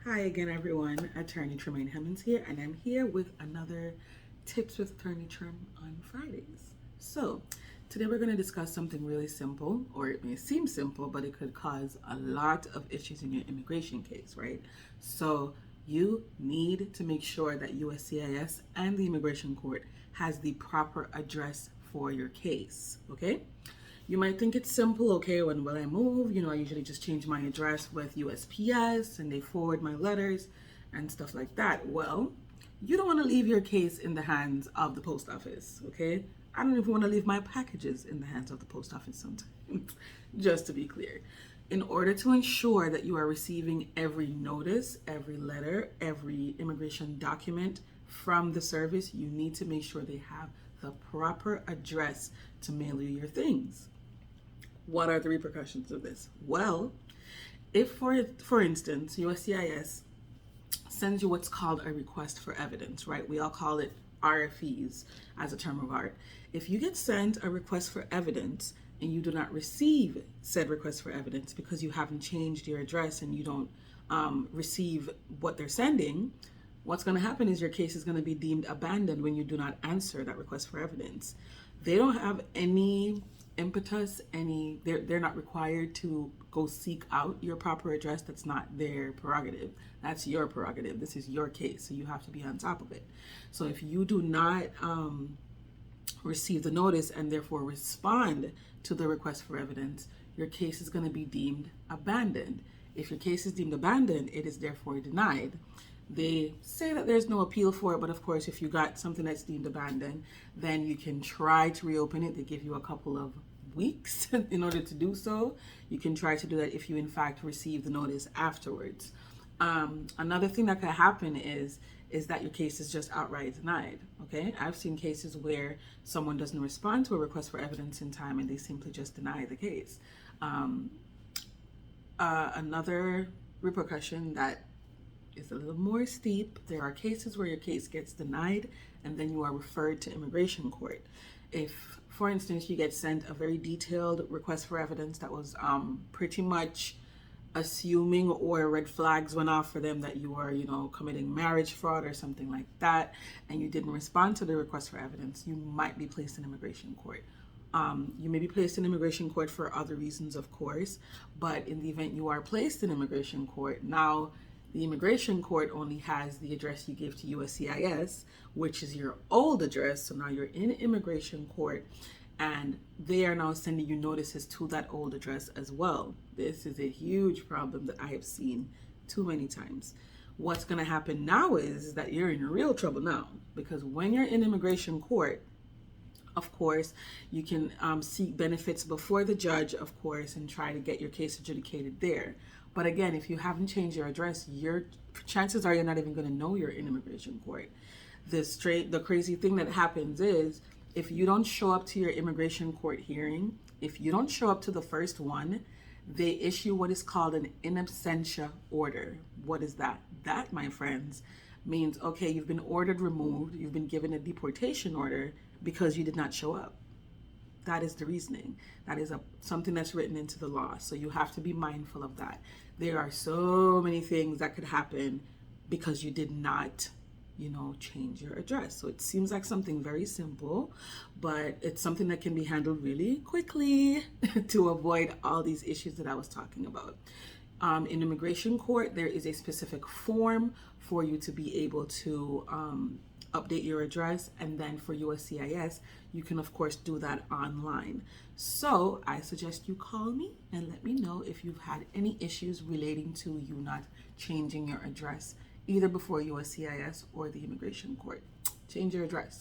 Hi again, everyone. Attorney Tremaine Hemmons here, and I'm here with another Tips with Attorney Trem on Fridays. So, today we're going to discuss something really simple, or it may seem simple, but it could cause a lot of issues in your immigration case, right? So, you need to make sure that USCIS and the Immigration Court has the proper address for your case, okay? You might think it's simple, okay, when I move, I usually just change my address with USPS and they forward my letters and stuff like that. Well, you don't want to leave your case in the hands of the post office, okay? I don't even want to leave my packages in the hands of the post office sometimes, just to be clear. In order to ensure that you are receiving every notice, every letter, every immigration document from the service, you need to make sure they have the proper address to mail you your things. What are the repercussions of this? Well, if for instance, USCIS sends you what's called a request for evidence, right? We all call it RFEs as a term of art. If you get sent a request for evidence and you do not receive said request for evidence because you haven't changed your address and you don't receive what they're sending, what's going to happen is your case is going to be deemed abandoned when you do not answer that request for evidence. They don't have any impetus, they're not required to go seek out your proper address. That's not their prerogative. That's your prerogative. This is your case, so you have to be on top of it. So if you do not receive the notice and therefore respond to the request for evidence, your case is going to be deemed abandoned. If your case is deemed abandoned, it is therefore denied. They say that there's no appeal for it, but of course, if you got something that's deemed abandoned, then you can try to reopen it. They give you a couple of weeks in order to do so. You can try to do that if you in fact receive the notice afterwards. Another thing that could happen is that your case is just outright denied. Okay, I've seen cases where someone doesn't respond to a request for evidence in time and they simply just deny the case. Another repercussion that is a little more steep. There are cases where your case gets denied and then you are referred to immigration court. If, for instance, you get sent a very detailed request for evidence that was pretty much assuming or red flags went off for them that you are, committing marriage fraud or something like that, and you didn't respond to the request for evidence, you might be placed in immigration court. You may be placed in immigration court for other reasons, of course, but in the event you are placed in immigration court, now the immigration court only has the address you gave to USCIS, which is your old address. So now you're in immigration court and they are now sending you notices to that old address as well. This is a huge problem that I have seen too many times. What's going to happen now is that you're in real trouble now, because when you're in immigration court, of course, you can seek benefits before the judge, of course, and try to get your case adjudicated there. But again, if you haven't changed your address, your chances are you're not even going to know you're in immigration court. The crazy thing that happens is if you don't show up to your immigration court hearing, if you don't show up to the first one, they issue what is called an in absentia order. What is that? That, my friends, means, okay, you've been ordered removed, you've been given a deportation order because you did not show up. That is the reasoning. That is something that's written into the law. So you have to be mindful of that. There are so many things that could happen because you did not, change your address. So it seems like something very simple, but it's something that can be handled really quickly to avoid all these issues that I was talking about. In immigration court, there is a specific form for you to be able to update your address, and then for USCIS, you can of course do that online. So I suggest you call me and let me know if you've had any issues relating to you not changing your address, either before USCIS or the immigration court. Change your address.